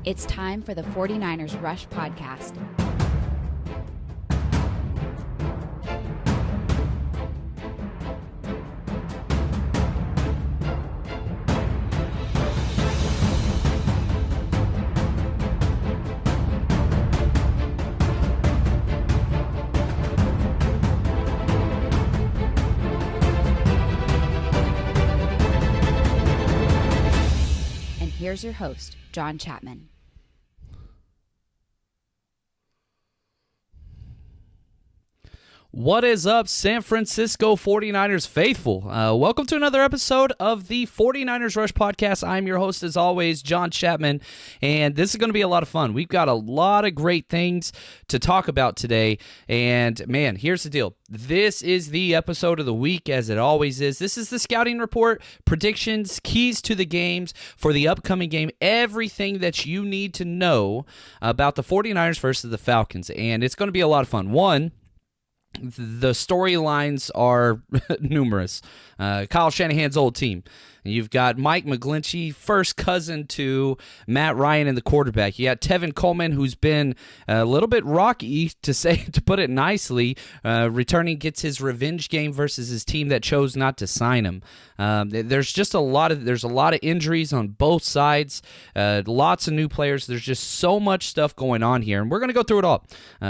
It's time for the 49ers Rush podcast. And here's your host, John Chapman. What is up, San Francisco 49ers faithful? Welcome to another episode of the 49ers Rush podcast. I'm your host, as always, John Chapman, and this is going to be a lot of fun. We've got a lot of great things to talk about today, and man, here's the deal. This is the episode of the week, as it always is. This is the scouting report, predictions, keys to the games for the upcoming game, everything that you need to know about the 49ers versus the Falcons, and it's going to be a lot of fun. One, the storylines are numerous. Kyle Shanahan's old team. You've got Mike McGlinchey, first cousin to Matt Ryan and the quarterback. You got Tevin Coleman, who's been a little bit rocky, to put it nicely. Returning, gets his revenge game versus his team that chose not to sign him. There's a lot of injuries on both sides. Lots of new players. There's just so much stuff going on here, and we're going to go through it all.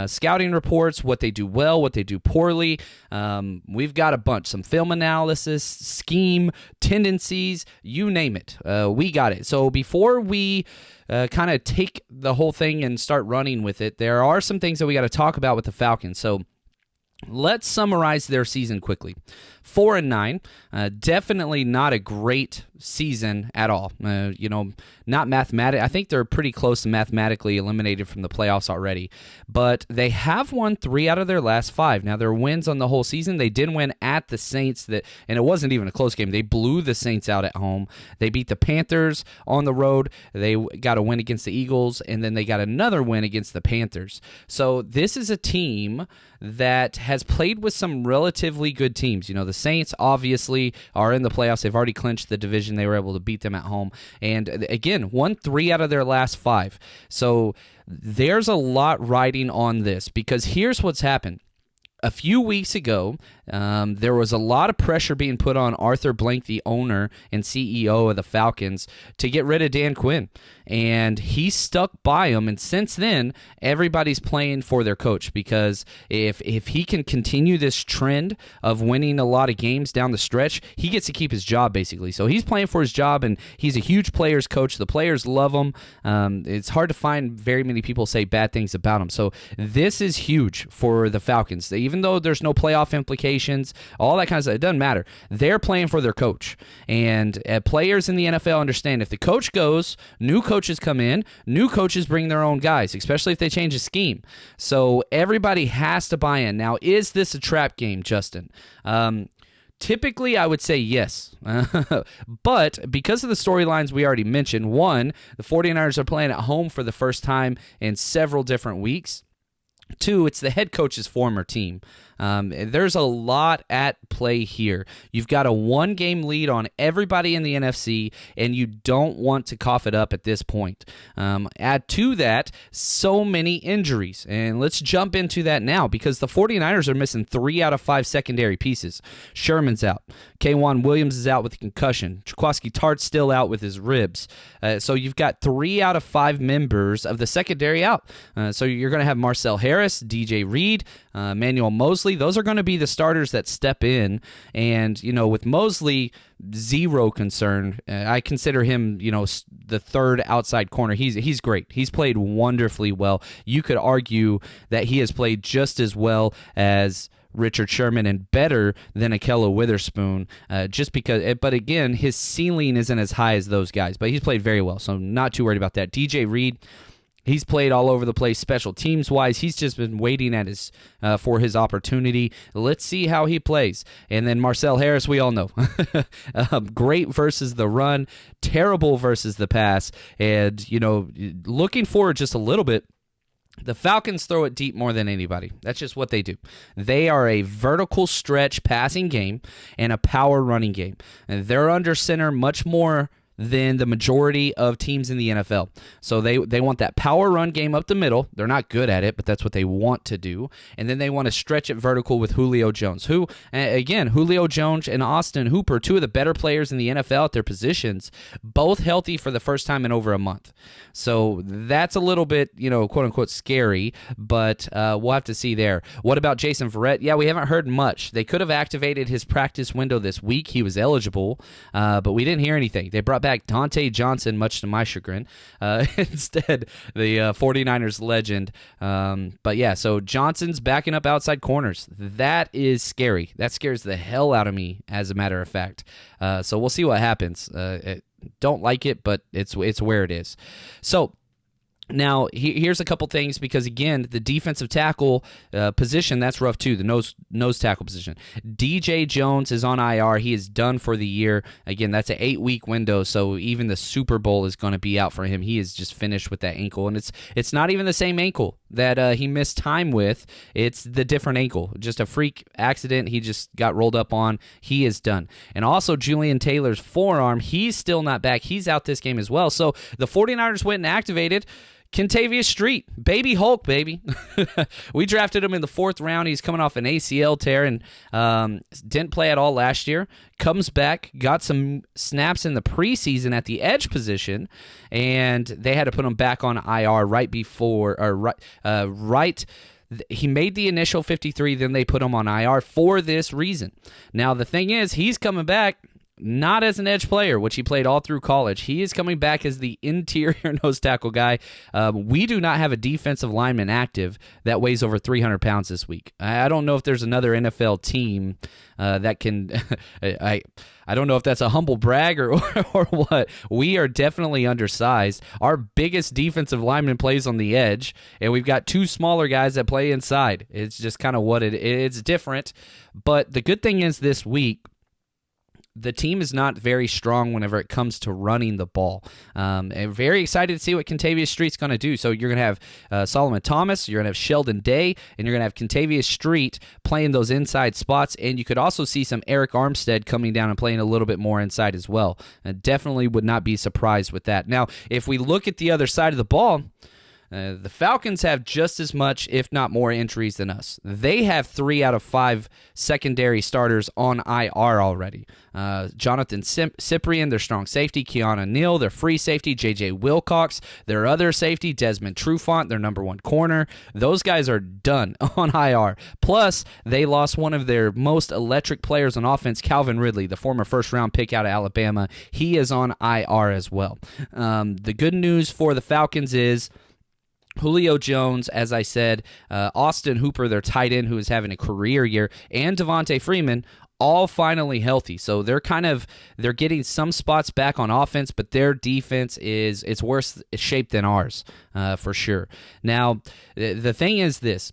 Scouting reports, what they do well, what they do poorly. We've got a bunch. Some film analysis, scheme, tendencies, you name it. We got it. So before we kind of take the whole thing and start running with it, there are some things that we got to talk about with the Falcons. So let's summarize their season quickly. 4-9, definitely not a great season at all. Not mathematic. I think they're pretty close to mathematically eliminated from the playoffs already. But they have won 3 out of their last 5. Now, their wins on the whole season, they did win at the Saints, and it wasn't even a close game. They blew the Saints out at home. They beat the Panthers on the road. They got a win against the Eagles, and then they got another win against the Panthers. So this is a team that has played with some relatively good teams. The Saints obviously are in the playoffs. They've already clinched the division. They were able to beat them at home. And again, won 3 out of their last 5. So there's a lot riding on this, because here's what's happened. A few weeks ago, there was a lot of pressure being put on Arthur Blank, the owner and CEO of the Falcons, to get rid of Dan Quinn. And he stuck by him, and since then, everybody's playing for their coach, because if he can continue this trend of winning a lot of games down the stretch, he gets to keep his job, basically. So he's playing for his job, and he's a huge players coach. The players love him. It's hard to find very many people say bad things about him. So this is huge for the Falcons. Even though there's no playoff implications, all that kind of stuff, it doesn't matter. They're playing for their coach. And players in the NFL understand if the coach goes, new coaches come in, new coaches bring their own guys, especially if they change the scheme. So everybody has to buy in. Now, is this a trap game, Justin? Typically, I would say yes. But because of the storylines we already mentioned, one, the 49ers are playing at home for the first time in several different weeks. 2, it's the head coach's former team. There's a lot at play here. You've got a 1-game lead on everybody in the NFC, and you don't want to cough it up at this point. Add to that, so many injuries. And let's jump into that now, because the 49ers are missing 3 out of 5 secondary pieces. Sherman's out. K'Wan Williams is out with a concussion. Jaquiski Tartt's still out with his ribs. So you've got 3 out of 5 members of the secondary out. So you're going to have Marcel Harris, DJ Reed, Manuel Mosley. Those are going to be the starters that step in. And, with Mosley, zero concern. I consider him, the third outside corner. He's great. He's played wonderfully well. You could argue that he has played just as well as Richard Sherman and better than Ahkello Witherspoon, just because, but again, his ceiling isn't as high as those guys, but he's played very well, so not too worried about that. DJ Reed, he's played all over the place special teams-wise. He's just been waiting for his opportunity. Let's see how he plays. And then Marcel Harris, we all know. Great versus the run, terrible versus the pass. And, looking forward just a little bit, the Falcons throw it deep more than anybody. That's just what they do. They are a vertical stretch passing game and a power running game. And they're under center much more than the majority of teams in the NFL. So they want that power run game up the middle. They're not good at it, but that's what they want to do. And then they want to stretch it vertical with Julio Jones, who, again, Julio Jones and Austin Hooper, two of the better players in the NFL at their positions, both healthy for the first time in over a month. So that's a little bit, quote-unquote scary, but we'll have to see there. What about Jason Verrett? Yeah, we haven't heard much. They could have activated his practice window this week. He was eligible, but we didn't hear anything. They brought back Dante Johnson, much to my chagrin. Instead, the 49ers legend. But yeah, so Johnson's backing up outside corners. That is scary. That scares the hell out of me, as a matter of fact. So we'll see what happens. Don't like it, but it's where it is. So now, here's a couple things, because, again, the defensive tackle position, that's rough too, the nose tackle position. DJ Jones is on IR. He is done for the year. Again, that's an 8-week window, so even the Super Bowl is going to be out for him. He is just finished with that ankle, and it's not even the same ankle that he missed time with. It's the different ankle. Just a freak accident. He just got rolled up on. He is done. And also, Julian Taylor's forearm, he's still not back. He's out this game as well. So the 49ers went and activated Kentavious Street, baby Hulk, baby. We drafted him in the 4th round. He's coming off an ACL tear and didn't play at all last year. Comes back, got some snaps in the preseason at the edge position, and they had to put him back on IR right before, or right. He made the initial 53, then they put him on IR for this reason. Now, the thing is, he's coming back not as an edge player, which he played all through college. He is coming back as the interior nose tackle guy. We do not have a defensive lineman active that weighs over 300 pounds this week. I don't know if there's another NFL team that can... I don't know if that's a humble brag or what. We are definitely undersized. Our biggest defensive lineman plays on the edge, and we've got 2 smaller guys that play inside. It's just kind of what it's different. But the good thing is this week, the team is not very strong whenever it comes to running the ball. And very excited to see what Kentavious Street's going to do. So you're going to have Solomon Thomas, you're going to have Sheldon Day, and you're going to have Kentavious Street playing those inside spots. And you could also see some Eric Armstead coming down and playing a little bit more inside as well. Definitely would not be surprised with that. Now, if we look at the other side of the ball, the Falcons have just as much, if not more, injuries than us. They have 3 out of 5 secondary starters on IR already. Jonathan Cyprien, their strong safety. Keanu Neal, their free safety. J.J. Wilcox, their other safety. Desmond Trufant, their number 1 corner. Those guys are done on IR. Plus, they lost one of their most electric players on offense, Calvin Ridley, the former first-round pick out of Alabama. He is on IR as well. The good news for the Falcons is Julio Jones, as I said, Austin Hooper, their tight end, who is having a career year, and Devontae Freeman, all finally healthy. So they're getting some spots back on offense, but their defense it's worse shape than ours, for sure. Now, the thing is this,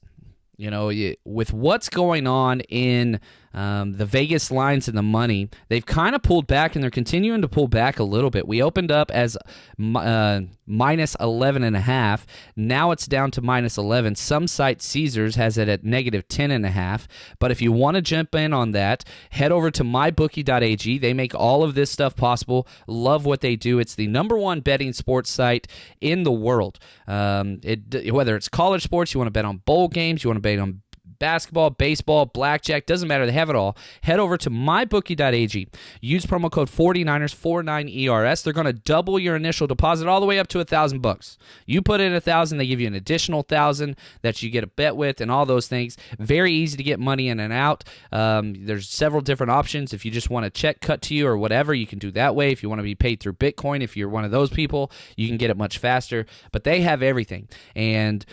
with what's going on in the Vegas lines and the money, they've kind of pulled back, and they're continuing to pull back a little bit. We opened up as minus 11.5. Now it's down to minus 11. Some site, Caesars, has it at negative 10.5. But if you want to jump in on that, head over to mybookie.ag. They make all of this stuff possible. Love what they do. It's the number 1 betting sports site in the world. Whether it's college sports, you want to bet on bowl games, you want to bet on basketball, baseball, blackjack, doesn't matter. They have it all. Head over to mybookie.ag. Use promo code 49ers, 49ERS. They're going to double your initial deposit all the way up to $1,000. You put in $1,000, they give you an additional $1,000 that you get a bet with and all those things. Very easy to get money in and out. There's several different options. If you just want a check cut to you or whatever, you can do that way. If you want to be paid through Bitcoin, if you're one of those people, you can get it much faster. But they have everything. And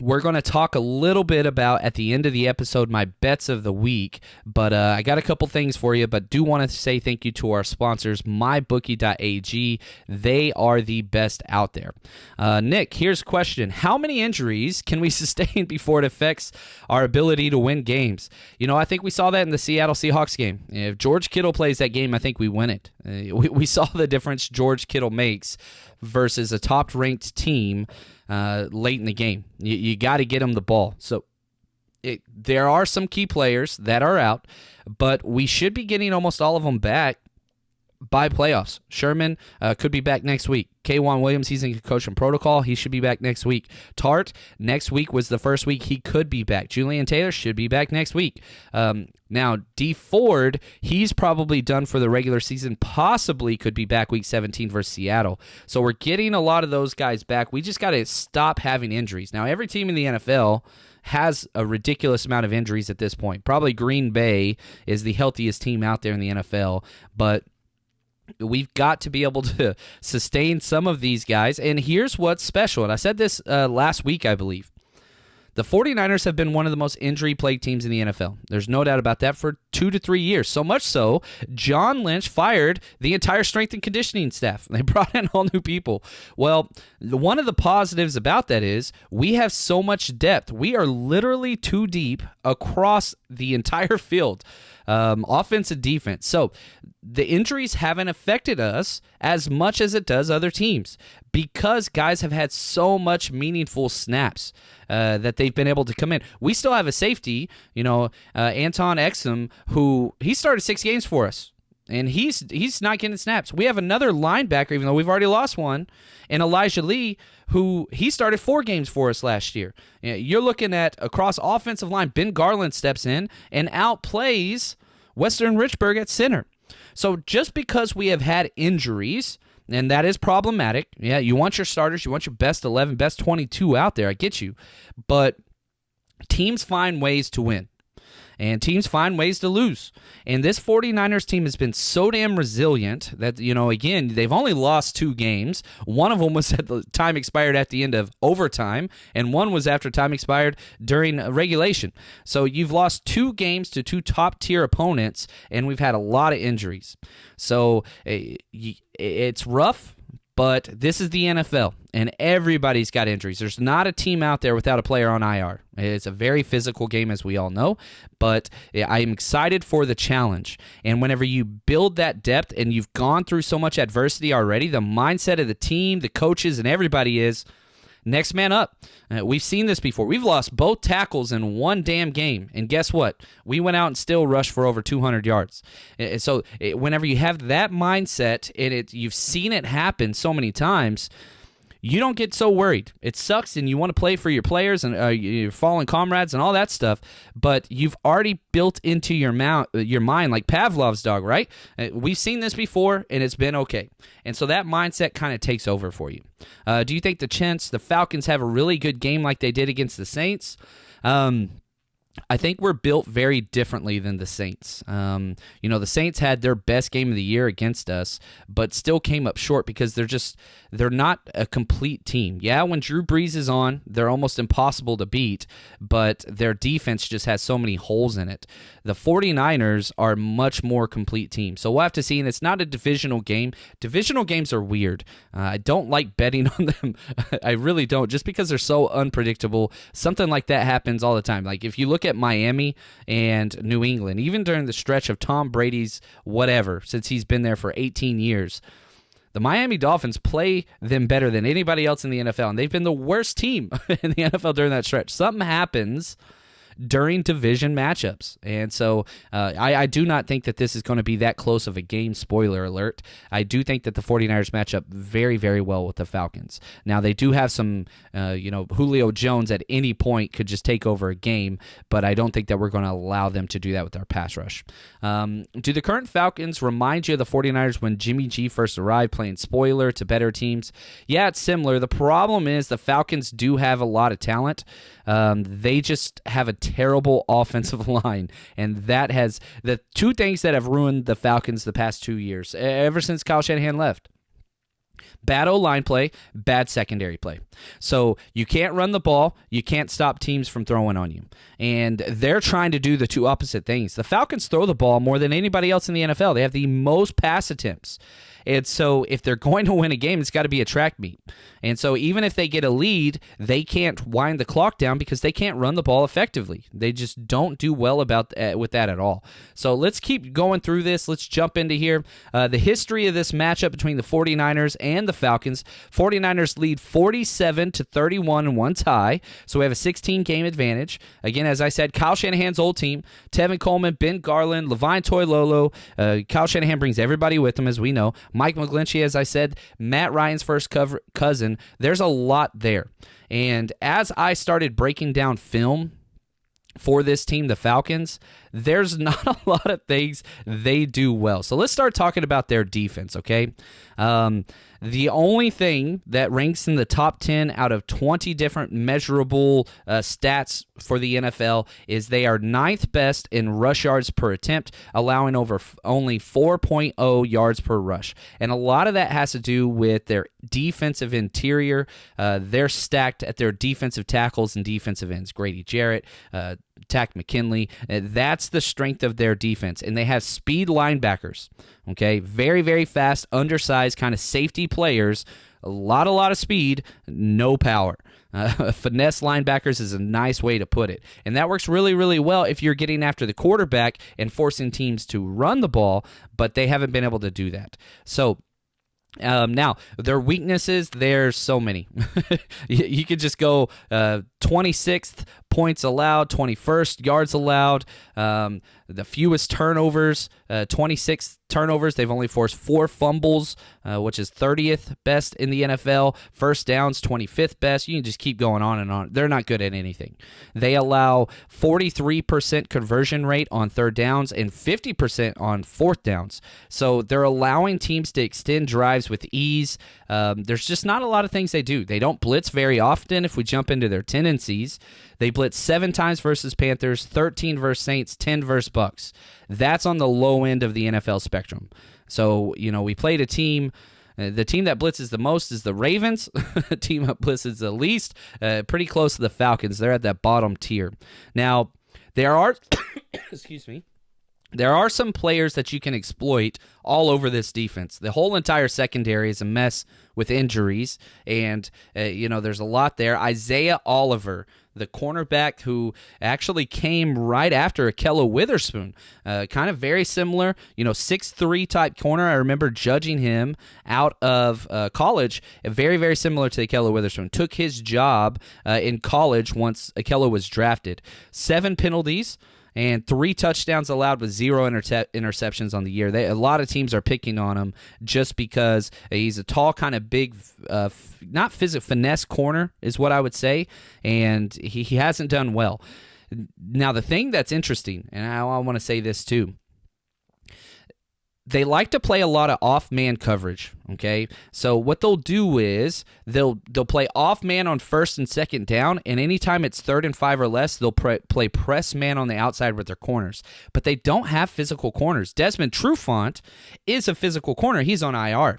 we're going to talk a little bit about, at the end of the episode, my bets of the week, but I got a couple things for you, but do want to say thank you to our sponsors, mybookie.ag. They are the best out there. Nick, here's a question. How many injuries can we sustain before it affects our ability to win games? I think we saw that in the Seattle Seahawks game. If George Kittle plays that game, I think we win it. We saw the difference George Kittle makes versus a top-ranked team late in the game. You got to get him the ball. So there are some key players that are out, but we should be getting almost all of them back by playoffs. Sherman could be back next week. K'Wan Williams, he's in concussion protocol. He should be back next week. Tart, next week was the first week he could be back. Julian Taylor should be back next week. Now, D. Ford, he's probably done for the regular season, possibly could be back week 17 versus Seattle. So we're getting a lot of those guys back. We just got to stop having injuries. Now, every team in the NFL has a ridiculous amount of injuries at this point. Probably Green Bay is the healthiest team out there in the NFL, but we've got to be able to sustain some of these guys. And here's what's special, and I said this last week, I believe. The 49ers have been one of the most injury-plagued teams in the NFL. There's no doubt about that for 2 to 3 years. So much so, John Lynch fired the entire strength and conditioning staff. They brought in all new people. Well, one of the positives about that is we have so much depth. We are literally too deep across the entire field, offense and defense. So the injuries haven't affected us as much as it does other teams because guys have had so much meaningful snaps that they've been able to come in. We still have a safety, Anton Exum, who he started 6 games for us, and he's not getting snaps. We have another linebacker, even though we've already lost one, and Elijah Lee, who he started 4 games for us last year. You're looking at across offensive line, Ben Garland steps in and outplays Western Richburg at center. So just because we have had injuries, and that is problematic, yeah, you want your starters, you want your best 11, best 22 out there, I get you, but teams find ways to win. And teams find ways to lose. And this 49ers team has been so damn resilient that, again, they've only lost 2 games. One of them was at the time expired at the end of overtime, and one was after time expired during regulation. So you've lost 2 games to 2 top-tier opponents, and we've had a lot of injuries. So it's rough, but this is the NFL, and everybody's got injuries. There's not a team out there without a player on IR. It's a very physical game, as we all know, but I'm excited for the challenge. And whenever you build that depth and you've gone through so much adversity already, the mindset of the team, the coaches, and everybody is next man up. We've seen this before. We've lost both tackles in one damn game, and guess what? We went out and still rushed for over 200 yards. So whenever you have that mindset, and you've seen it happen so many times, you don't get so worried. It sucks, and you want to play for your players and your fallen comrades and all that stuff, but you've already built into your mind like Pavlov's dog, right? We've seen this before, and it's been okay. And so that mindset kind of takes over for you. Do you think the Falcons have a really good game like they did against the Saints? I think we're built very differently than the Saints. The Saints had their best game of the year against us, but still came up short because they're not a complete team. Yeah, when Drew Brees is on, they're almost impossible to beat, but their defense just has so many holes in it. The 49ers are a much more complete team. So we'll have to see, and it's not a divisional game. Divisional games are weird. I don't like betting on them. I really don't, just because they're so unpredictable. Something like that happens all the time. Like if you look at Miami and New England, even during the stretch of Tom Brady's whatever, since he's been there for 18 years, the Miami Dolphins play them better than anybody else in the NFL, and they've been the worst team in the NFL during that stretch. Something happens during division matchups. And so I do not think that this is going to be that close of a game, spoiler alert. I do think that the 49ers match up very, very well with the Falcons. Now, they do have some, Julio Jones at any point could just take over a game, but I don't think that we're going to allow them to do that with our pass rush. Do the current Falcons remind you of the 49ers when Jimmy G first arrived, playing spoiler to better teams? Yeah, it's similar. The problem is the Falcons do have a lot of talent. They just have a terrible offensive line, and that has the 2 things that have ruined the Falcons the past 2 years, ever since Kyle Shanahan left. Bad O-line play, bad secondary play. So you can't run the ball, you can't stop teams from throwing on you. And they're trying to do the 2 opposite things. The Falcons throw the ball more than anybody else in the NFL. They have the most pass attempts. And so if they're going to win a game, it's got to be a track meet. And so even if they get a lead, they can't wind the clock down because they can't run the ball effectively. They just don't do well with that at all. So let's keep going through this. Let's jump into here. The history of this matchup between the 49ers and the Falcons. 49ers lead 47-31 in one tie, so we have a 16-game advantage. Again, as I said, Kyle Shanahan's old team, Tevin Coleman, Ben Garland, Levine Toilolo. Kyle Shanahan brings everybody with him, as we know. Mike McGlinchey, as I said, Matt Ryan's first cousin. There's a lot there. And as I started breaking down film for this team, the Falcons, there's not a lot of things they do well. So let's start talking about their defense, okay? The only thing that ranks in the top 10 out of 20 different measurable stats for the NFL is they are ninth best in rush yards per attempt, allowing over only 4.0 yards per rush. And a lot of that has to do with their defensive interior. They're stacked at their defensive tackles and defensive ends. Grady Jarrett, Tack McKinley. That's the strength of their defense. And they have speed linebackers. Okay, very, very fast, undersized, kind of safety players. A lot of speed, no power. Finesse linebackers is a nice way to put it. And that works really, really well if you're getting after the quarterback and forcing teams to run the ball, but they haven't been able to do that. So, now, their weaknesses, there's so many. You could just go 26th points allowed, 21st yards allowed, the fewest turnovers, 26 turnovers. They've only forced 4 fumbles, which is 30th best in the NFL. First downs, 25th best. You can just keep going on and on. They're not good at anything. They allow 43% conversion rate on third downs and 50% on fourth downs. So they're allowing teams to extend drives with ease. There's just not a lot of things they do. They don't blitz very often if we jump into their tendencies. They blitz 7 times versus Panthers, 13 versus Saints, 10 versus Bucks. That's on the low end of the NFL spectrum. So, we played a team. The team that blitzes the most is the Ravens. The team that blitzes the least, pretty close to the Falcons. They're at that bottom tier. Now, there are, excuse me, there are some players that you can exploit all over this defense. The whole entire secondary is a mess with injuries, and, there's a lot there. Isaiah Oliver, the cornerback who actually came right after Akello Witherspoon, kind of very similar, 6'3" type corner. I remember judging him out of college, very, very similar to Akello Witherspoon. Took his job in college once Akello was drafted. 7 penalties and 3 touchdowns allowed with 0 interceptions on the year. A lot of teams are picking on him just because he's a tall, kind of big, not finesse corner is what I would say, and he hasn't done well. Now, the thing that's interesting, and I want to say this too, they like to play a lot of off-man coverage, okay? So what they'll do is they'll play off-man on first and second down, and anytime it's 3rd and 5 or less, they'll play press man on the outside with their corners. But they don't have physical corners. Desmond Trufant is a physical corner. He's on IR.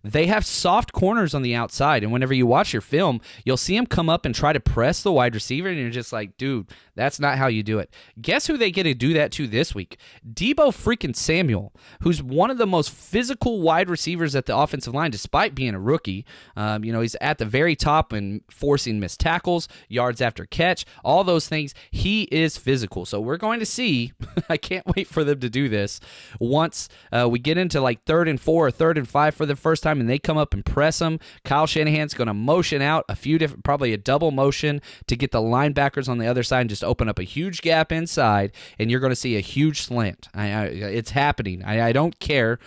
They have soft corners on the outside, and whenever you watch your film, you'll see him come up and try to press the wide receiver, and you're just like, dude, that's not how you do it. Guess who they get to do that to this week? Deebo freaking Samuel, who's one of the most physical wide receivers at the offensive line, despite being a rookie. He's at the very top and forcing missed tackles, yards after catch, all those things. He is physical, so we're going to see, I can't wait for them to do this, once we get into like 3rd and 4 or 3rd and 5 for the first time, and they come up and press them. Kyle Shanahan's going to motion out a few different, probably a double motion to get the linebackers on the other side and just open up a huge gap inside, and you're going to see a huge slant. It's happening. I don't care.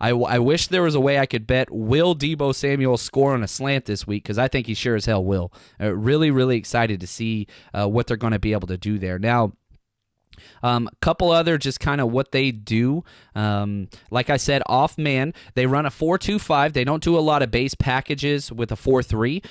I wish there was a way I could bet, will Deebo Samuel score on a slant this week, because I think he sure as hell will. Really, really excited to see what they're going to be able to do there. Now, a couple other just kind of what they do. Like I said, off man, they run a 4-2-5. They don't do a lot of base packages with a 4-3.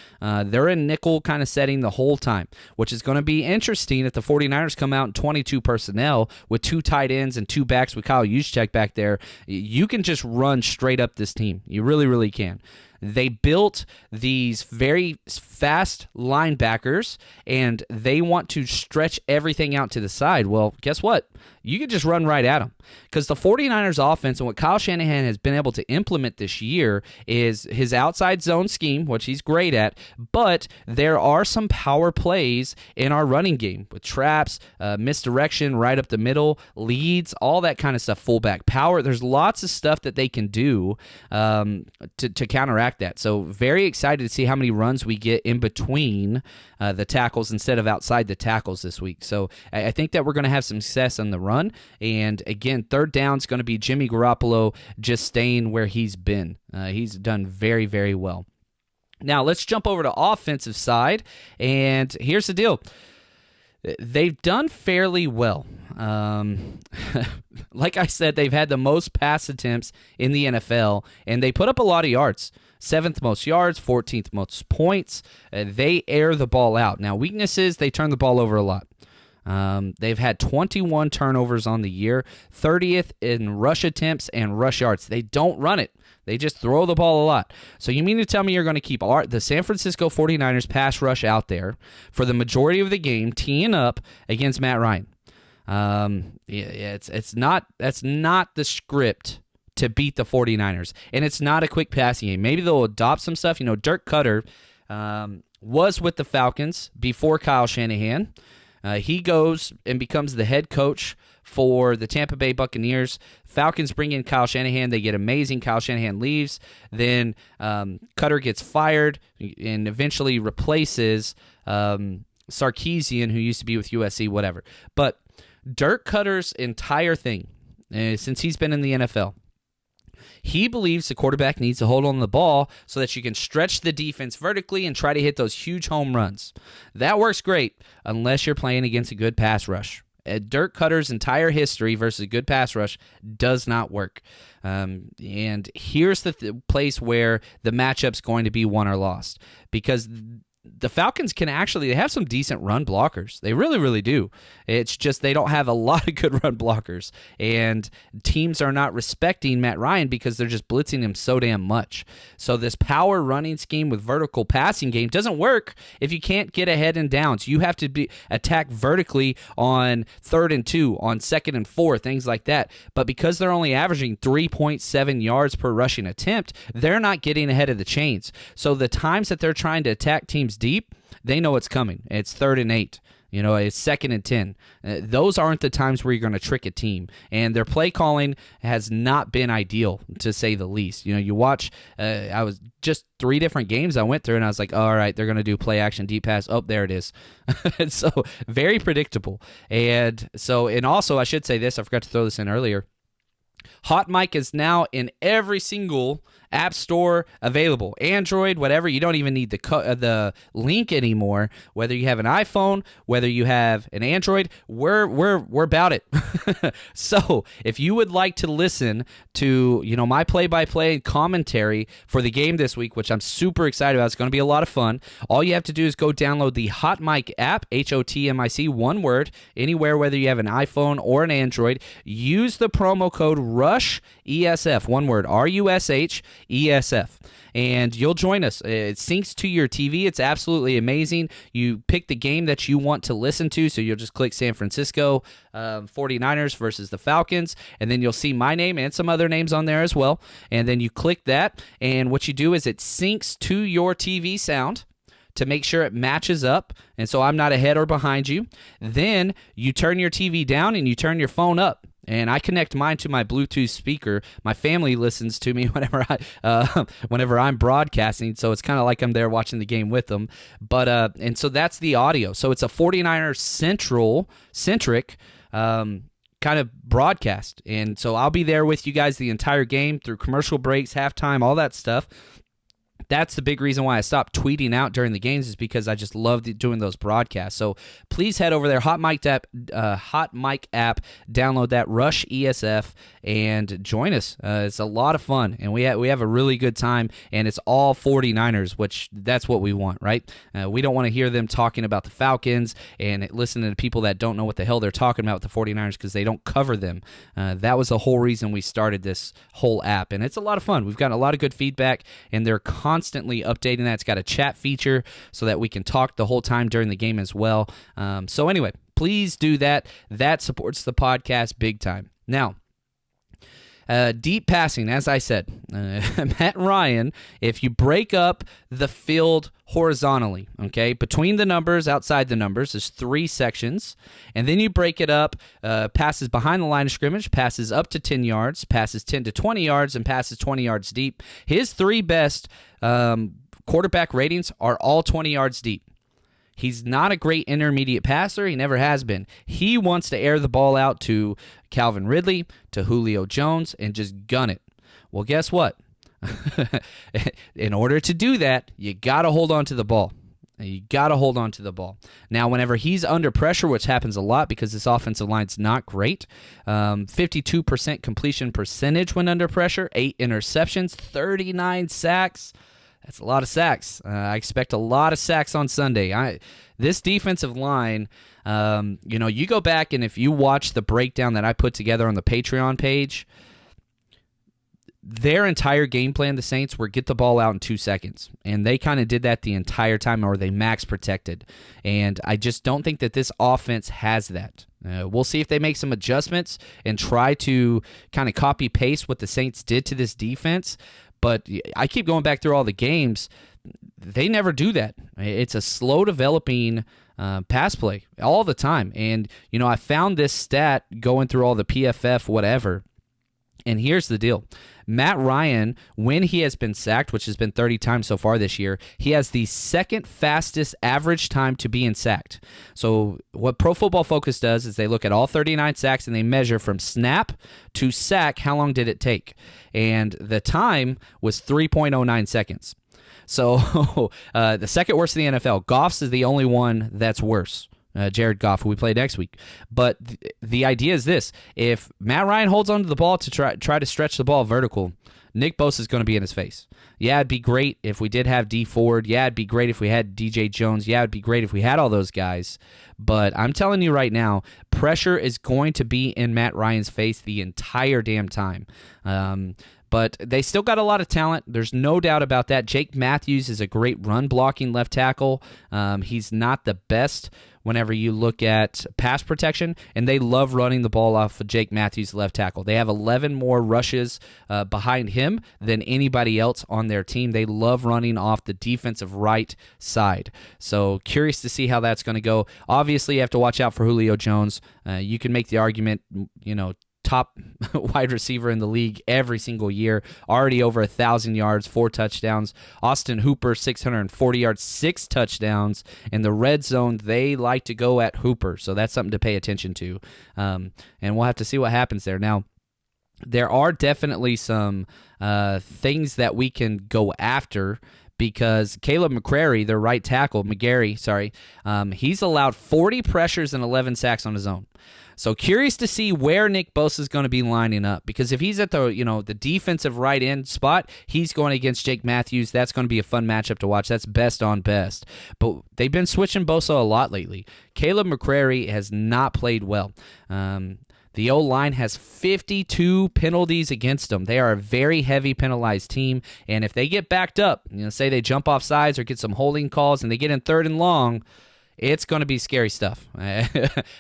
They're in nickel kind of setting the whole time, which is going to be interesting if the 49ers come out in 22 personnel with 2 tight ends and 2 backs with Kyle Juszczyk back there. You can just run straight up this team. You really, really can. They built these very fast linebackers, and they want to stretch everything out to the side. Well, guess what? You could just run right at them, because the 49ers offense and what Kyle Shanahan has been able to implement this year is his outside zone scheme, which he's great at, but there are some power plays in our running game with traps, misdirection right up the middle, leads, all that kind of stuff, fullback power. There's lots of stuff that they can do to counteract that. So very excited to see how many runs we get in between the tackles instead of outside the tackles this week. So I think that we're going to have some success on the run. And again, third down is going to be Jimmy Garoppolo just staying where he's been. He's done very, very well. Now let's jump over to offensive side. And here's the deal. They've done fairly well. Like I said, they've had the most pass attempts in the NFL, and they put up a lot of yards. 7th most yards, 14th most points. They air the ball out. Now, weaknesses, they turn the ball over a lot. They've had 21 turnovers on the year, 30th in rush attempts and rush yards. They don't run it. They just throw the ball a lot. So you mean to tell me you're going to keep the San Francisco 49ers pass rush out there for the majority of the game, teeing up against Matt Ryan? That's not the script to beat the 49ers, and it's not a quick passing game. Maybe they'll adopt some stuff. Dirk Cutter was with the Falcons before Kyle Shanahan. He goes and becomes the head coach for the Tampa Bay Buccaneers. Falcons bring in Kyle Shanahan. They get amazing. Kyle Shanahan leaves. Then Cutter gets fired and eventually replaces Sarkisian, who used to be with USC, whatever. But Dirk Cutter's entire thing, since he's been in the NFL, he believes the quarterback needs to hold on the ball so that you can stretch the defense vertically and try to hit those huge home runs. That works great unless you're playing against a good pass rush. Dirk Cutter's entire history versus a good pass rush does not work. And here's the place where the matchup's going to be won or lost, because the Falcons they have some decent run blockers. They really, really do. It's just they don't have a lot of good run blockers, and teams are not respecting Matt Ryan because they're just blitzing him so damn much. So this power running scheme with vertical passing game doesn't work if you can't get ahead in downs. You have to attack vertically on 3rd and 2, on 2nd and 4, things like that. But because they're only averaging 3.7 yards per rushing attempt, they're not getting ahead of the chains. So the times that they're trying to attack teams deep, they know it's coming. It's 3rd and 8. It's 2nd and 10. Those aren't the times where you're going to trick a team. And their play calling has not been ideal, to say the least. You watch, I was just 3 different games I went through, and I was like, all right, they're going to do play action, deep pass. Oh, there it is. And so very predictable. And also, I should say this, I forgot to throw this in earlier. Hot Mic is now in every single app store available. Android, whatever. You don't even need the link anymore. Whether you have an iPhone, whether you have an Android, we're about it. So if you would like to listen to my play-by-play commentary for the game this week, which I'm super excited about, it's going to be a lot of fun. All you have to do is go download the Hot Mic app, HOTMIC, one word, anywhere, whether you have an iPhone or an Android. Use the promo code RUSH ESF, one word, RUSH ESF, and you'll join us. It syncs to your TV. It's absolutely amazing. You pick the game that you want to listen to, so you'll just click San Francisco 49ers versus the Falcons, and then you'll see my name and some other names on there as well, and then you click that, and what you do is it syncs to your TV sound to make sure it matches up, and so I'm not ahead or behind you. Then you turn your TV down and you turn your phone up. And I connect mine to my Bluetooth speaker. My family listens to me whenever I'm broadcasting, so it's kind of like I'm there watching the game with them. But and so that's the audio. So it's a 49ers centric kind of broadcast. And so I'll be there with you guys the entire game through commercial breaks, halftime, all that stuff. That's the big reason why I stopped tweeting out during the games, is because I just loved doing those broadcasts. So please head over there, Hot Mic app, download that, Rush ESF, and join us. It's a lot of fun, and we have a really good time, and it's all 49ers, which that's what we want, right? We don't want to hear them talking about the Falcons and listening to people that don't know what the hell they're talking about with the 49ers because they don't cover them. That was the whole reason we started this whole app, and it's a lot of fun. We've gotten a lot of good feedback, and they're constantly updating that. It's got a chat feature so that we can talk the whole time during the game as well. So anyway, please do that. That supports the podcast big time. Now, deep passing, as I said, Matt Ryan, if you break up the field horizontally, okay, between the numbers, outside the numbers, there's 3 sections, and then you break it up, passes behind the line of scrimmage, passes up to 10 yards, passes 10 to 20 yards, and passes 20 yards deep. His 3 best quarterback ratings are all 20 yards deep. He's not a great intermediate passer. He never has been. He wants to air the ball out to Calvin Ridley, to Julio Jones, and just gun it. Well, guess what? In order to do that, you got to hold on to the ball. You got to hold on to the ball. Now, whenever he's under pressure, which happens a lot because this offensive line's not great, 52% completion percentage when under pressure, 8 interceptions, 39 sacks. That's a lot of sacks. I expect a lot of sacks on Sunday. This defensive line, you go back and if you watch the breakdown that I put together on the Patreon page, their entire game plan, the Saints, were get the ball out in 2 seconds. And they kind of did that the entire time, or they max protected. And I just don't think that this offense has that. We'll see if they make some adjustments and try to kind of copy-paste what the Saints did to this defense. But I keep going back through all the games. They never do that. It's a slow developing pass play all the time. And, I found this stat going through all the PFF, whatever. And here's the deal. Matt Ryan, when he has been sacked, which has been 30 times so far this year, he has the second fastest average time to being sacked. So what Pro Football Focus does is they look at all 39 sacks and they measure from snap to sack, how long did it take? And the time was 3.09 seconds. So the second worst in the NFL. Goff's is the only one that's worse. Jared Goff, who we play next week. But the idea is this. If Matt Ryan holds onto the ball to try to stretch the ball vertical, Nick Bosa is going to be in his face. Yeah, it'd be great if we did have D Ford. Yeah, it'd be great if we had DJ Jones. Yeah, it'd be great if we had all those guys. But I'm telling you right now, pressure is going to be in Matt Ryan's face the entire damn time. But they still got a lot of talent. There's no doubt about that. Jake Matthews is a great run-blocking left tackle. He's not the best whenever you look at pass protection, and they love running the ball off of Jake Matthews, left tackle. They have 11 more rushes behind him than anybody else on their team. They love running off the defensive right side. So curious to see how that's going to go. Obviously, you have to watch out for Julio Jones. You can make the argument, top wide receiver in the league every single year, already over 1,000 yards, 4 touchdowns. Austin Hooper, 640 yards, 6 touchdowns. In the red zone, they like to go at Hooper, so that's something to pay attention to. And we'll have to see what happens there. Now, there are definitely some things that we can go after, because Caleb McGarry, their right tackle, he's allowed 40 pressures and 11 sacks on his own. So curious to see where Nick Bosa is going to be lining up, because if he's at the defensive right end spot, he's going against Jake Matthews. That's going to be a fun matchup to watch. That's best on best. But they've been switching Bosa a lot lately. Caleb McGarry has not played well. The O-line has 52 penalties against them. They are a very heavy penalized team, and if they get backed up, say they jump off sides or get some holding calls and they get in 3rd and long, it's going to be scary stuff.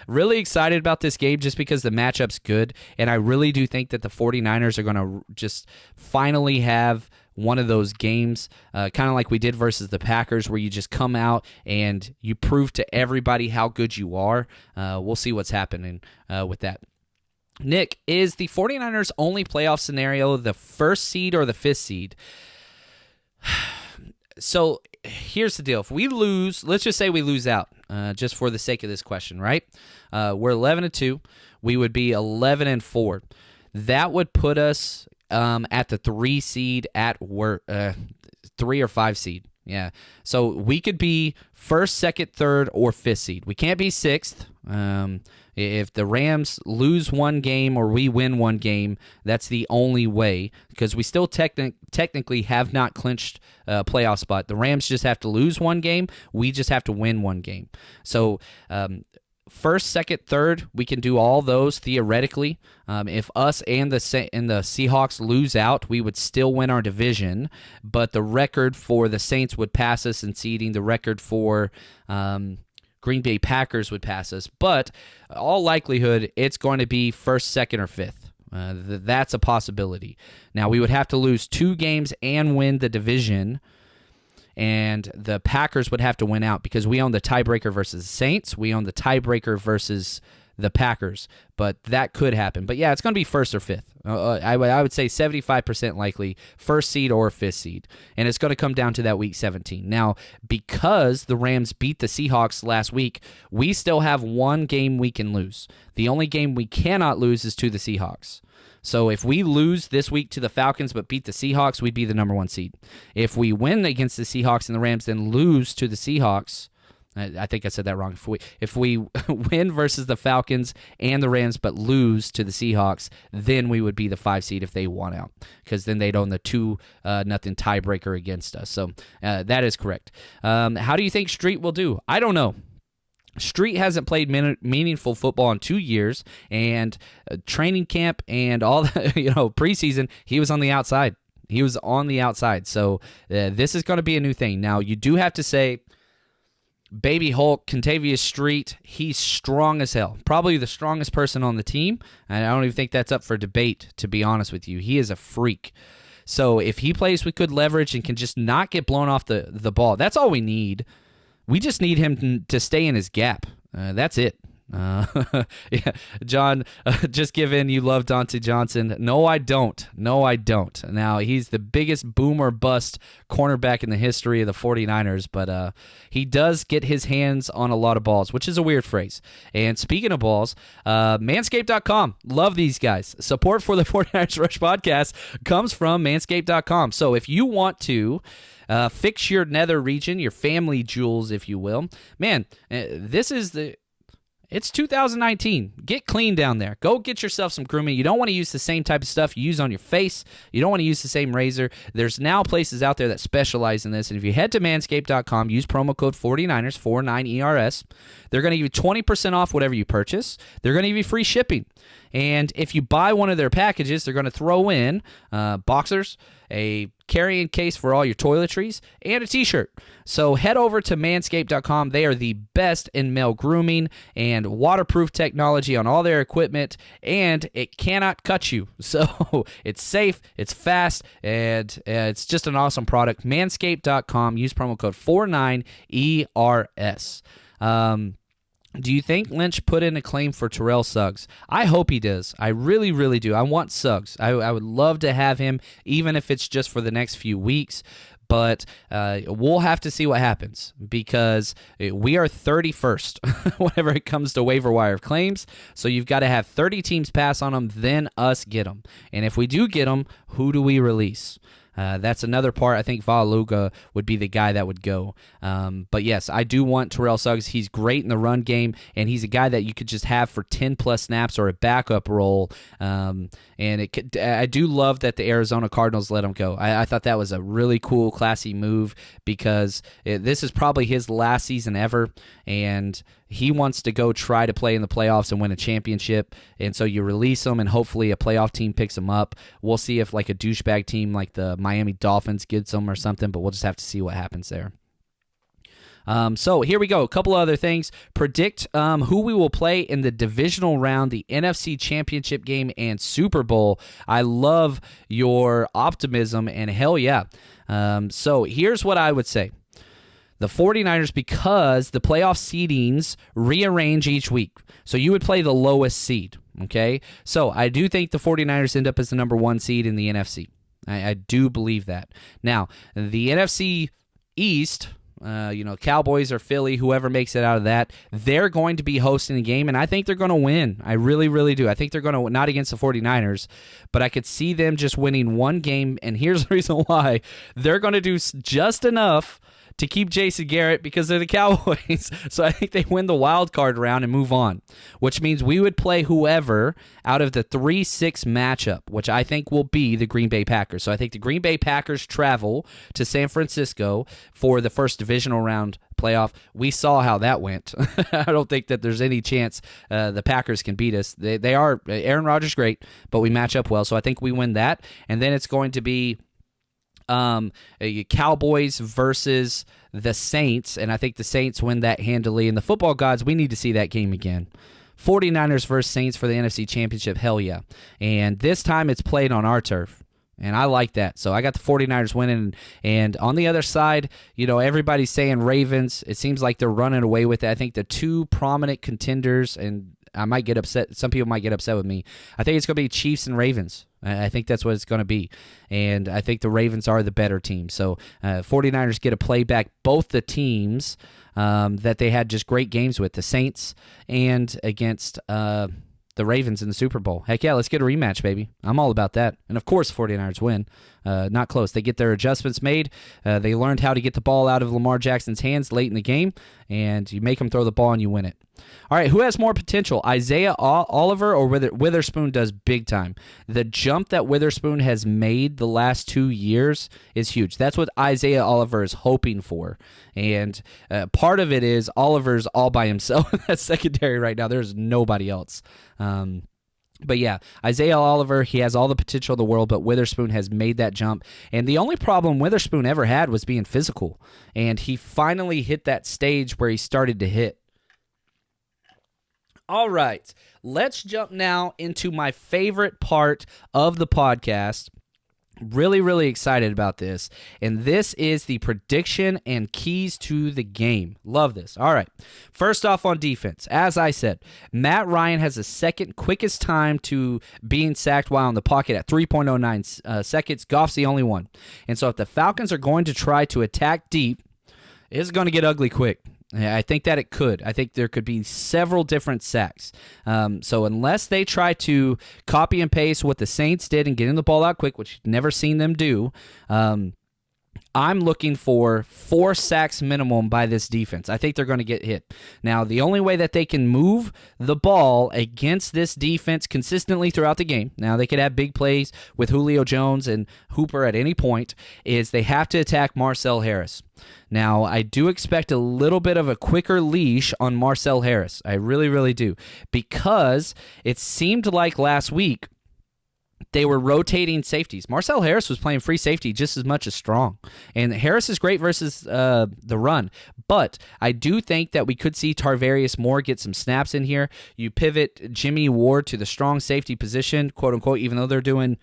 Really excited about this game just because the matchup's good, and I really do think that the 49ers are going to just finally have one of those games, kind of like we did versus the Packers, where you just come out and you prove to everybody how good you are. We'll see what's happening with that. Nick, is the 49ers' only playoff scenario the 1st seed or the 5th seed? So here's the deal. If we lose, let's just say we lose out, just for the sake of this question, right? We're 11-2. We would be 11-4. That would put us at the 3 seed at work, 3 or 5 seed. Yeah. So we could be 1st, 2nd, 3rd, or 5th seed. We can't be 6th. If the Rams lose one game or we win one game, that's the only way, because we still technically have not clinched a playoff spot. The Rams just have to lose one game. We just have to win one game. So 1st, 2nd, 3rd, we can do all those theoretically. If us and the Seahawks lose out, we would still win our division, but the record for the Saints would pass us in seeding. The record for Green Bay Packers would pass us, but all likelihood, it's going to be 1st, 2nd, or 5th. That's a possibility. Now, we would have to lose 2 games and win the division, and the Packers would have to win out because we own the tiebreaker versus the Saints. We own the tiebreaker versus the Packers, but that could happen. But yeah, it's going to be 1st or 5th. I would say 75% likely 1st seed or 5th seed, and it's going to come down to that week 17. Now, because the Rams beat the Seahawks last week, we still have one game we can lose. The only game we cannot lose is to the Seahawks. So if we lose this week to the Falcons but beat the Seahawks, we'd be the number 1 seed. If we win against the Seahawks and the Rams, then lose to the Seahawks, I think I said that wrong. If we win versus the Falcons and the Rams but lose to the Seahawks, then we would be the 5 seed if they won out, because then they'd own the 2-0 tiebreaker against us. So that is correct. How do you think Street will do? I don't know. Street hasn't played meaningful football in 2 years, and training camp and all the, preseason, he was on the outside. He was on the outside. So this is going to be a new thing. Now, you do have to say, Baby Hulk, Contavious Street, he's strong as hell. Probably the strongest person on the team, and I don't even think that's up for debate, to be honest with you. He is a freak. So if he plays with good leverage and can just not get blown off the ball, that's all we need. We just need him to stay in his gap. That's it. Yeah, John, just give in. You love Dante Johnson. No, I don't. Now, he's the biggest boom or bust cornerback in the history of the 49ers, but he does get his hands on a lot of balls, which is a weird phrase. And speaking of balls, manscaped.com. Love these guys. Support for the 49ers Rush podcast comes from manscaped.com. So if you want to fix your nether region, your family jewels, if you will, man, it's 2019. Get clean down there. Go get yourself some grooming. You don't want to use the same type of stuff you use on your face. You don't want to use the same razor. There's now places out there that specialize in this. And if you head to manscaped.com, use promo code 49ers, 49ERS, they're going to give you 20% off whatever you purchase. They're going to give you free shipping. And if you buy one of their packages, they're going to throw in boxers, a carrying case for all your toiletries, and a t-shirt. So head over to manscaped.com. They are the best in male grooming and waterproof technology on all their equipment, and it cannot cut you. So it's safe, it's fast, and it's just an awesome product. Manscaped.com. Use promo code 49ERS. Do you think Lynch put in a claim for Terrell Suggs? I hope he does. I really, really do. I want Suggs. I would love to have him, even if it's just for the next few weeks. But we'll have to see what happens, because we are 31st whenever it comes to waiver wire claims. So you've got to have 30 teams pass on them, then us get them. And if we do get them, who do we release? That's another part. I think Valaluga would be the guy that would go. But yes, I do want Terrell Suggs. He's great in the run game, and he's a guy that you could just have for 10-plus snaps or a backup role. And I do love that the Arizona Cardinals let him go. I thought that was a really cool, classy move, because this is probably his last season ever, and he wants to go try to play in the playoffs and win a championship, and so you release him, and hopefully a playoff team picks him up. We'll see if like a douchebag team like the Miami Dolphins gets him or something, but we'll just have to see what happens there. So here we go. A couple of other things. Predict who we will play in the divisional round, the NFC Championship game, and Super Bowl. I love your optimism, and hell yeah. So here's what I would say. The 49ers, because the playoff seedings rearrange each week. So you would play the lowest seed, okay? So I do think the 49ers end up as the number 1 seed in the NFC. I do believe that. Now, the NFC East, Cowboys or Philly, whoever makes it out of that, they're going to be hosting the game, and I think they're going to win. I really, really do. I think they're going to, not against the 49ers, but I could see them just winning one game, and here's the reason why. They're going to do just enough to keep Jason Garrett because they're the Cowboys. So I think they win the wild card round and move on, which means we would play whoever out of the 3-6 matchup, which I think will be the Green Bay Packers. So I think the Green Bay Packers travel to San Francisco for the first divisional round playoff. We saw how that went. I don't think that there's any chance the Packers can beat us. They are, Aaron Rodgers great, but we match up well. So I think we win that. And then it's going to be Cowboys versus the Saints, and I think the Saints win that handily. And the football gods, we need to see that game again. 49ers versus Saints for the NFC Championship, hell yeah. And this time it's played on our turf, and I like that. So I got the 49ers winning, and on the other side, everybody's saying Ravens. It seems like they're running away with it. I think the two prominent contenders, and I might get upset. Some people might get upset with me. I think it's going to be Chiefs and Ravens. I think that's what it's going to be. And I think the Ravens are the better team. So 49ers get to play back both the teams that they had just great games with, the Saints and against the Ravens in the Super Bowl. Heck yeah, let's get a rematch, baby. I'm all about that. And of course, 49ers win. Not close. They get their adjustments made. They learned how to get the ball out of Lamar Jackson's hands late in the game, and you make them throw the ball and you win it. All right, who has more potential, Isaiah Oliver or Witherspoon does big time? The jump that Witherspoon has made the last 2 years is huge. That's what Isaiah Oliver is hoping for. And part of it is Oliver's all by himself in that secondary right now. There's nobody else. But yeah, Isaiah Oliver, he has all the potential in the world, but Witherspoon has made that jump. And the only problem Witherspoon ever had was being physical. And he finally hit that stage where he started to hit. All right, let's jump now into my favorite part of the podcast. Really, really excited about this. And this is the prediction and keys to the game. Love this. All right. First off on defense, as I said, Matt Ryan has the second quickest time to being sacked while in the pocket at 3.09 seconds. Goff's the only one. And so if the Falcons are going to try to attack deep, it's going to get ugly quick. I think that it could. I think there could be several different sacks. So unless they try to copy and paste what the Saints did and getting the ball out quick, which you've never seen them do, I'm looking for 4 sacks minimum by this defense. I think they're going to get hit. Now, the only way that they can move the ball against this defense consistently throughout the game, now they could have big plays with Julio Jones and Hooper at any point, is they have to attack Marcel Harris. Now, I do expect a little bit of a quicker leash on Marcel Harris. I really, really do. Because it seemed like last week they were rotating safeties. Marcel Harris was playing free safety just as much as strong. And Harris is great versus the run. But I do think that we could see Tarvarius Moore get some snaps in here. You pivot Jimmy Ward to the strong safety position, quote unquote, even though they're doing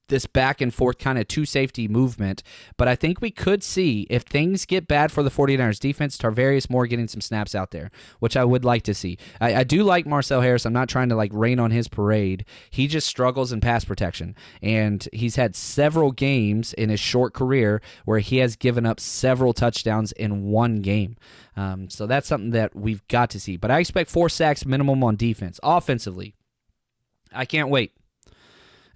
this back and forth kind of two safety movement. But I think we could see, if things get bad for the 49ers defense, Tarvarius Moore getting some snaps out there, which I would like to see. I do like Marcel Harris. I'm not trying to rain on his parade. He just struggles in pass protection. And he's had several games in his short career where he has given up several touchdowns in one game. So that's something that we've got to see. But I expect 4 sacks minimum on defense. Offensively, I can't wait.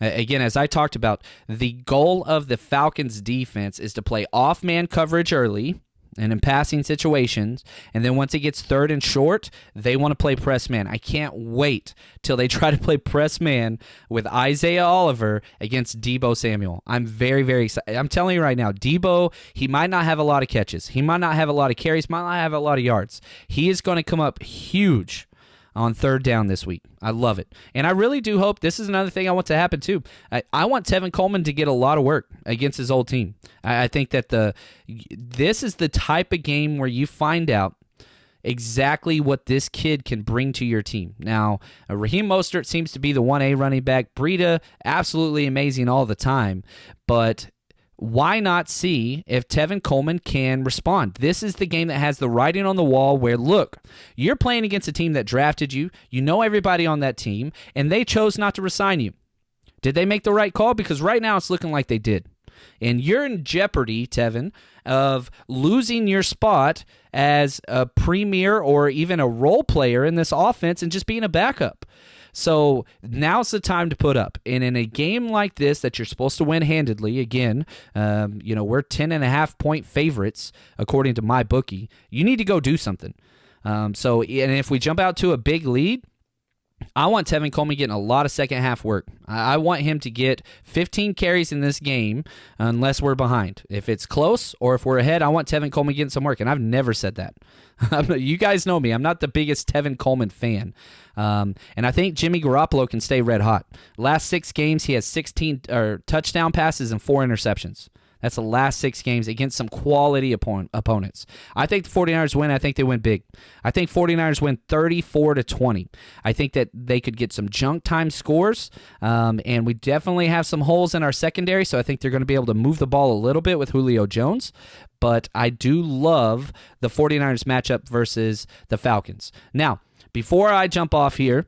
Again, as I talked about, the goal of the Falcons' defense is to play off-man coverage early and in passing situations, and then once it gets third and short, they want to play press man. I can't wait till they try to play press man with Isaiah Oliver against Deebo Samuel. I'm very, very excited. I'm telling you right now, Deebo, he might not have a lot of catches. He might not have a lot of carries, might not have a lot of yards. He is going to come up huge on third down this week. I love it. And I really do hope, this is another thing I want to happen too. I want Tevin Coleman to get a lot of work against his old team. I think that this is the type of game where you find out exactly what this kid can bring to your team. Now, Raheem Mostert seems to be the 1A running back. Breida, absolutely amazing all the time. But why not see if Tevin Coleman can respond? This is the game that has the writing on the wall where, look, you're playing against a team that drafted you. You know everybody on that team, and they chose not to resign you. Did they make the right call? Because right now it's looking like they did. And you're in jeopardy, Tevin, of losing your spot as a premier or even a role player in this offense and just being a backup. So now's the time to put up. And in a game like this that you're supposed to win handedly, again, we're 10.5-point favorites according to my bookie. You need to go do something. And if we jump out to a big lead, I want Tevin Coleman getting a lot of second half work. I want him to get 15 carries in this game unless we're behind. If it's close or if we're ahead, I want Tevin Coleman getting some work, and I've never said that. You guys know me. I'm not the biggest Tevin Coleman fan. And I think Jimmy Garoppolo can stay red hot. Last 6 games, he has 16 touchdown passes and 4 interceptions. That's the last 6 games against some quality opponents. I think the 49ers win. I think they win big. I think 49ers win 34-20. I think that they could get some junk time scores, and we definitely have some holes in our secondary, so I think they're going to be able to move the ball a little bit with Julio Jones. But I do love the 49ers matchup versus the Falcons. Now, before I jump off here,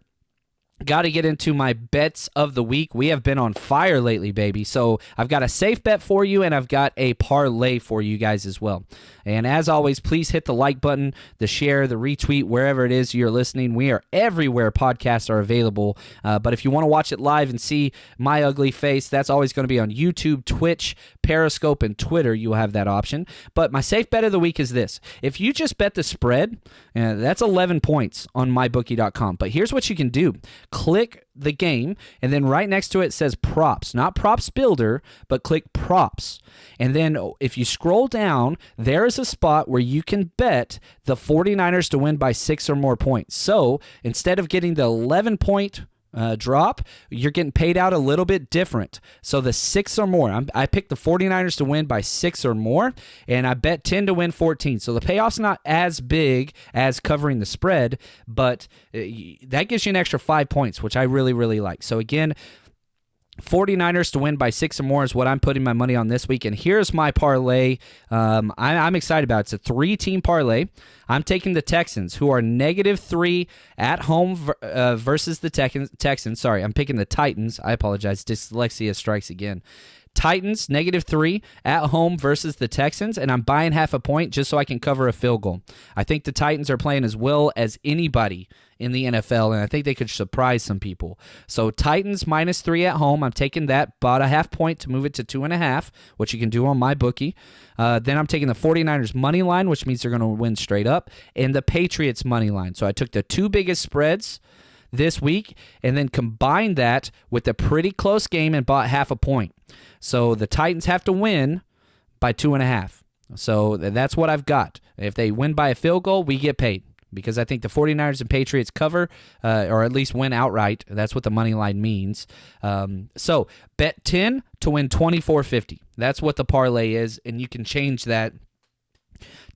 got to get into my bets of the week. We have been on fire lately, baby. So I've got a safe bet for you, and I've got a parlay for you guys as well. And as always, please hit the like button, the share, the retweet, wherever it is you're listening. We are everywhere podcasts are available. But if you want to watch it live and see my ugly face, that's always going to be on YouTube, Twitch, Periscope, and Twitter. You'll have that option. But my safe bet of the week is this. If you just bet the spread, that's 11 points on mybookie.com. But here's what you can do. Click the game, and then right next to it says props. Not props builder, but click props. And then if you scroll down, there is a spot where you can bet the 49ers to win by 6 or more points. So instead of getting the 11-point drop, you're getting paid out a little bit different. So the 6 or more, I picked the 49ers to win by 6 or more, and I bet 10 to win 14. So the payoff's not as big as covering the spread, but that gives you an extra 5 points, which I really, really like. So again, 49ers to win by 6 or more is what I'm putting my money on this week. And here's my parlay. I'm excited about it. It's a 3-team parlay. I'm taking the Texans, who are -3 at home versus the Texans. Sorry, I'm picking the Titans. I apologize. Dyslexia strikes again. Titans, -3 at home versus the Texans, and I'm buying half a point just so I can cover a field goal. I think the Titans are playing as well as anybody in the NFL, and I think they could surprise some people. So Titans -3 at home. I'm taking that, bought a half point to move it to 2.5, which you can do on my bookie. Then I'm taking the 49ers money line, which means they're going to win straight up, and the Patriots money line. So I took the 2 biggest spreads this week and then combined that with a pretty close game and bought half a point. So the Titans have to win by 2.5. So that's what I've got. If they win by a field goal, we get paid, because I think the 49ers and Patriots cover, or at least win outright. That's what the money line means. So bet 10 to win $24.50. That's what the parlay is, and you can change that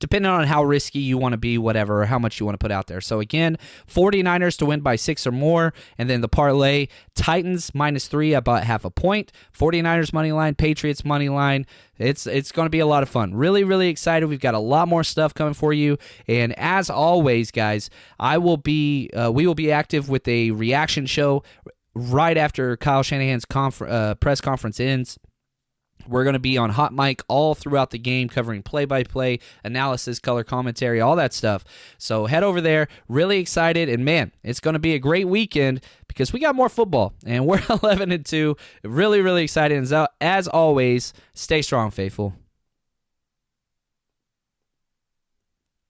depending on how risky you want to be, whatever, or how much you want to put out there. So again, 49ers to win by 6 or more, and then the parlay, Titans -3, I bought half a point. 49ers money line, Patriots money line. It's going to be a lot of fun. Really, really excited. We've got a lot more stuff coming for you. And as always, guys, we will be active with a reaction show right after Kyle Shanahan's press conference ends. We're going to be on hot mic all throughout the game, covering play-by-play, analysis, color commentary, all that stuff. So head over there. Really excited. And, man, it's going to be a great weekend because we got more football. And we're 11-2. Really, really excited. And as always, stay strong, faithful.